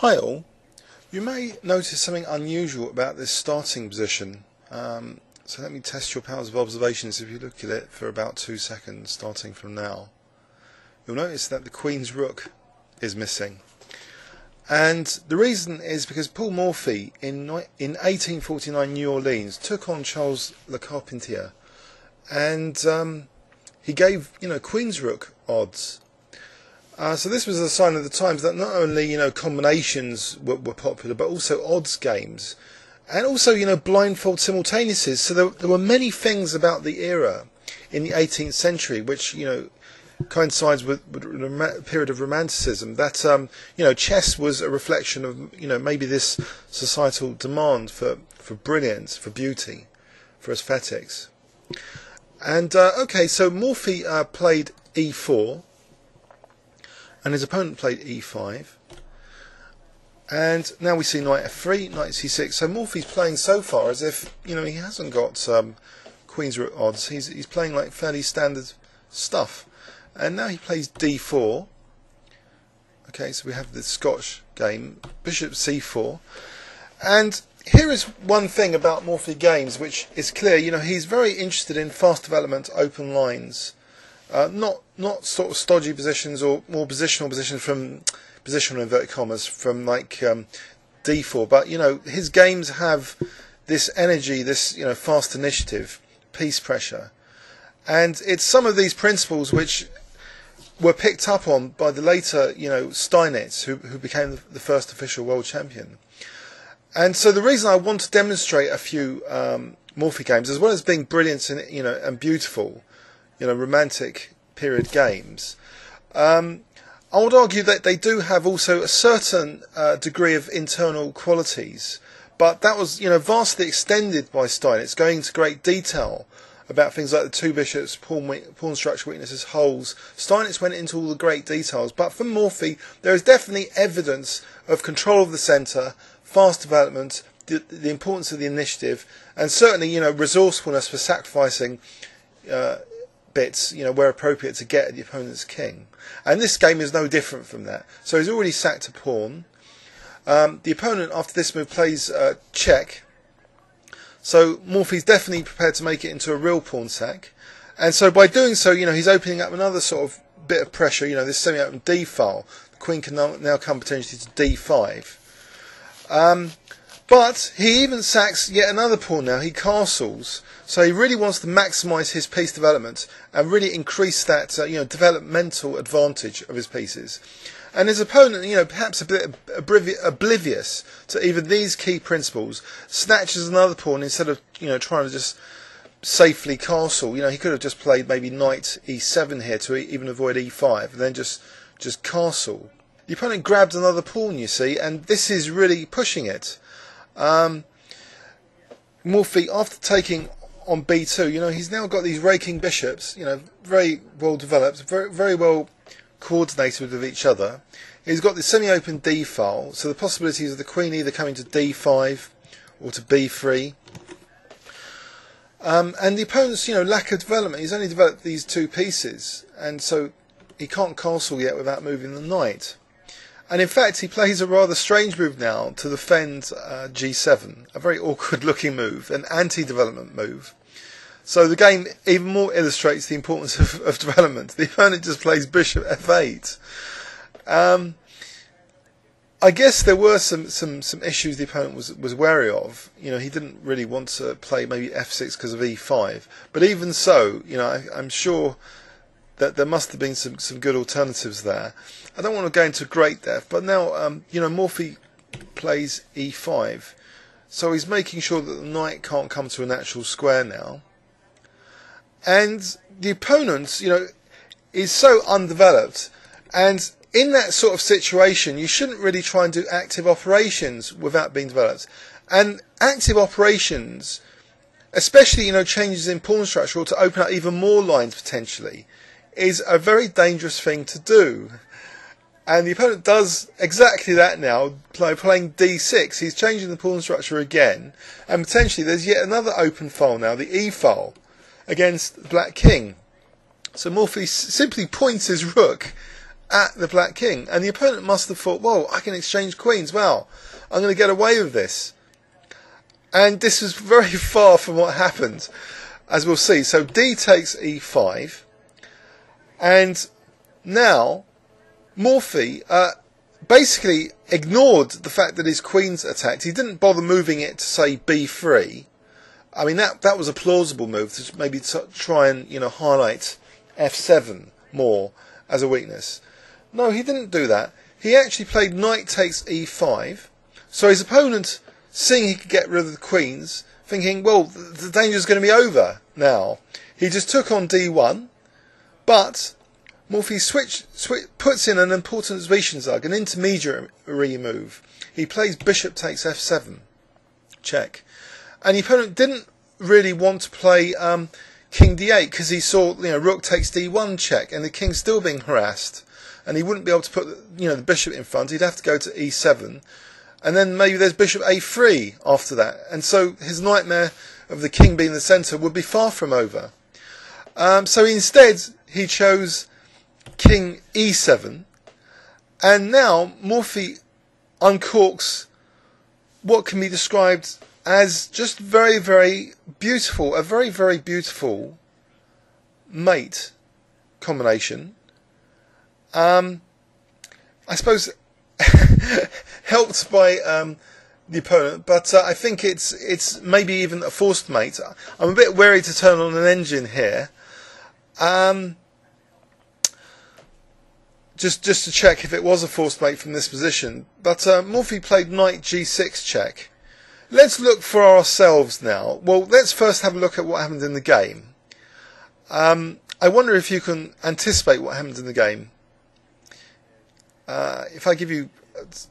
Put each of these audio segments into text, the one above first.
Hi all, you may notice something unusual about this starting position. So let me test your powers of observations. If you look at it for about 2 seconds starting from now, you'll notice that the Queen's Rook is missing. And the reason is because Paul Morphy in 1849 New Orleans took on Charles le Carpentier, and he gave Queen's Rook odds. So this was a sign of the times that not only combinations were popular, but also odds games, and also blindfold simultaneouses. So there were many things about the era in the 18th century which coincides with a period of romanticism. That chess was a reflection of maybe this societal demand for brilliance, for beauty, for aesthetics. And okay, so Morphy played e4. And his opponent played e5, and now we see knight f3, knight c6. So Morphy's playing so far as if he hasn't got Queen's Rook odds. He's playing like fairly standard stuff. And now he plays d4. Okay, so we have the Scotch game, bishop c4. And here is one thing about Morphy games which is clear. He's very interested in fast development, open lines. Not sort of stodgy positions or more positional positions from positional inverted commas from like d4, but his games have this energy, this fast initiative, piece pressure, and it's some of these principles which were picked up on by the later Steinitz, who became the first official world champion. And so the reason I want to demonstrate a few Morphy games, as well as being brilliant and and beautiful, romantic period games, I would argue that they do have also a certain degree of internal qualities, but that was vastly extended by Steinitz, going into great detail about things like the two bishops, pawn structure weaknesses, holes. Steinitz went into all the great details, but for Morphy there is definitely evidence of control of the centre, fast development, the importance of the initiative, and certainly resourcefulness for sacrificing bits, where appropriate, to get at the opponent's king. And this game is no different from that. So he's already sacked a pawn. The opponent, after this move, plays check. So Morphy's definitely prepared to make it into a real pawn sack. And so by doing so, he's opening up another sort of bit of pressure, this semi-open d file. The queen can now come potentially to d5. But he even sacks yet another pawn now. He castles. So he really wants to maximise his piece development and really increase that developmental advantage of his pieces. And his opponent, perhaps a bit oblivious to even these key principles, snatches another pawn instead of trying to just safely castle. He could have just played maybe knight e7 here to even avoid e5, and then just castle. The opponent grabbed another pawn, you see, and this is really pushing it. Morphy, after taking on b2, he's now got these raking bishops, very well developed, very well coordinated with each other. He's got the semi-open d file, so the possibilities of the queen either coming to d5 or to b3. And the opponent's lack of development. He's only developed these two pieces, and so he can't castle yet without moving the knight. And in fact, he plays a rather strange move now to defend g7, a very awkward looking move, an anti-development move. So the game even more illustrates the importance of development. The opponent just plays bishop f8. I guess there were some issues the opponent was wary of. He didn't really want to play maybe f6 because of e5. But even so, I'm sure that there must have been some good alternatives there. I don't want to go into great depth, but now Morphy plays e5, so he's making sure that the knight can't come to a natural square now. And the opponent, is so undeveloped, and in that sort of situation, you shouldn't really try and do active operations without being developed. And active operations, especially changes in pawn structure, or to open up even more lines potentially, is a very dangerous thing to do. And the opponent does exactly that now, playing d6. He's changing the pawn structure again, and potentially there's yet another open file now, the e file, against the black king. So Morphy simply points his rook at the black king, and the opponent must have thought, well, I can exchange queens, well, I'm going to get away with this. And this was very far from what happened, as we'll see. So D takes E5, and now Morphy basically ignored the fact that his queen's attacked. He didn't bother moving it to, say, B3. I mean, that was a plausible move to maybe try and, highlight F7 more as a weakness. No, he didn't do that. He actually played knight takes E5. So his opponent, seeing he could get rid of the queens, thinking, well, the danger's going to be over now. He just took on D1, but Morphy puts in an important Zwischenzug, an intermediary move. He plays bishop takes F7, check. And the opponent didn't really want to play king D8 because he saw, rook takes D1 check, and the king's still being harassed, and he wouldn't be able to put, the bishop in front. He'd have to go to E7, and then maybe there's bishop A3 after that, and so his nightmare of the king being the centre would be far from over. So instead, he chose king E7, and now Morphy uncorks what can be described as just very, very beautiful, a very, very beautiful mate combination. I suppose helped by the opponent, but I think it's maybe even a forced mate. I'm a bit wary to turn on an engine here. Just to check if it was a forced mate from this position. But Morphy played knight G6 check. Let's look for ourselves now. Well, let's first have a look at what happened in the game. I wonder if you can anticipate what happened in the game. If I give you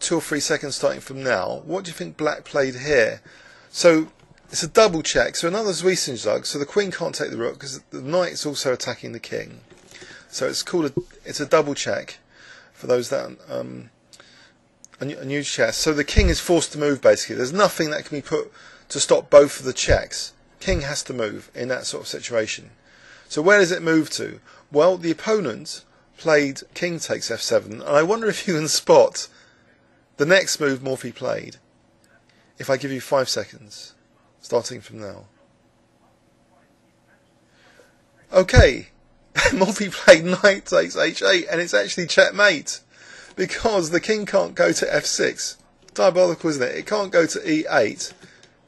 2 or 3 seconds starting from now, what do you think black played here? So it's a double check, so another Zwischenzug, so the queen can't take the rook because the knight is also attacking the king. So it's a double check for those that a new chess. So the king is forced to move, basically. There's nothing that can be put to stop both of the checks. King has to move in that sort of situation. So where does it move to? Well, the opponent played king takes F7, and I wonder if you can spot the next move Morphy played if I give you 5 seconds, starting from now. Okay, Morphy played knight takes H8, and it's actually checkmate, because the king can't go to F6. Diabolical, isn't it? It can't go to E8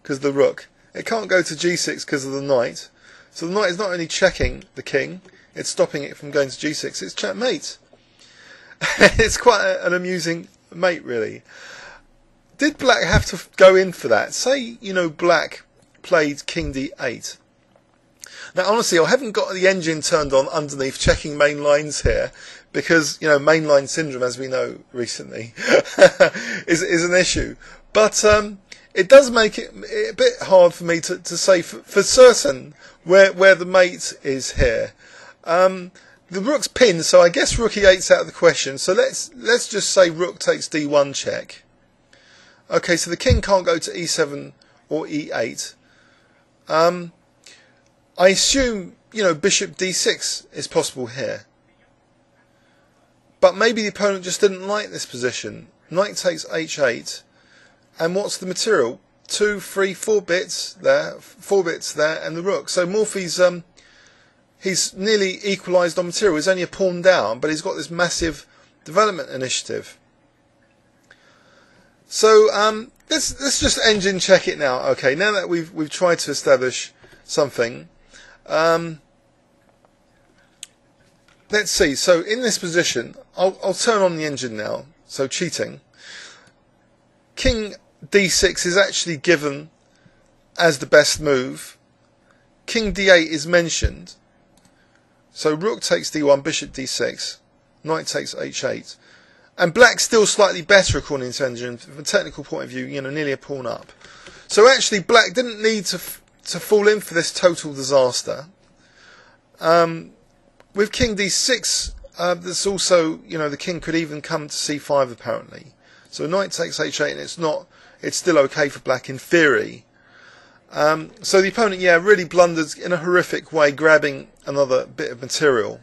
because of the rook. It can't go to G6 because of the knight. So the knight is not only checking the king, it's stopping it from going to G6. It's checkmate. It's quite an amusing mate, really. Did black have to go in for that? Say, black played king D8. Now, honestly, I haven't got the engine turned on underneath checking main lines here, because, mainline syndrome, as we know recently, is an issue. But it does make it a bit hard for me to say for certain where the mate is here. The rook's pinned, so I guess rook E8's out of the question. So let's just say rook takes D1 check. Okay, so the king can't go to E7 or E8. I assume, bishop D6 is possible here. But maybe the opponent just didn't like this position. Knight takes H8. And what's the material? 2, 3, 4 bits there. 4 bits there, and the rook. So Morphy's he's nearly equalised on material. He's only a pawn down, but he's got this massive development initiative. So let's just engine check it now. Okay, now that we've tried to establish something. Let's see. So in this position, I'll turn on the engine now. So cheating. King D6 is actually given as the best move. King D8 is mentioned. So rook takes D1, bishop D6, knight takes H8. And black's still slightly better according to engine. From a technical point of view, nearly a pawn up. So actually black didn't need to fall in for this total disaster. With king D6, there's also, the king could even come to C5 apparently. So knight takes H8, and it's still okay for black in theory. So the opponent, really blundered in a horrific way, grabbing another bit of material.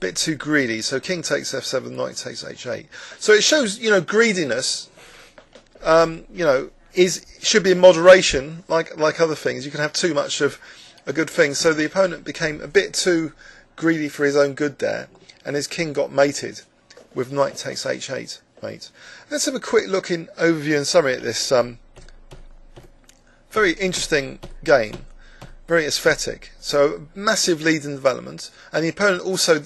bit too greedy. So king takes f7, knight takes h8. So it shows, you know, greediness, you know, should be in moderation, like other things. You can have too much of a good thing. So the opponent became a bit too greedy for his own good there, and his king got mated with knight takes h8 mate. Let's have a quick look in overview and summary at this very interesting game, very aesthetic. So massive lead in development, and the opponent also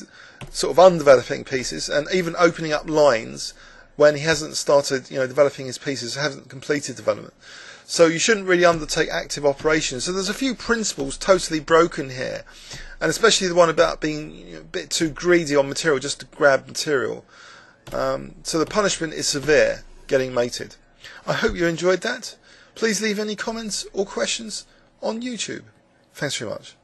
sort of undeveloping pieces and even opening up lines when he hasn't started, you know, developing his pieces, hasn't completed development. So you shouldn't really undertake active operations. So there's a few principles totally broken here, and especially the one about being, you know, a bit too greedy on material, just to grab material. So the punishment is severe, getting mated. I hope you enjoyed that. Please leave any comments or questions on YouTube. Thanks very much.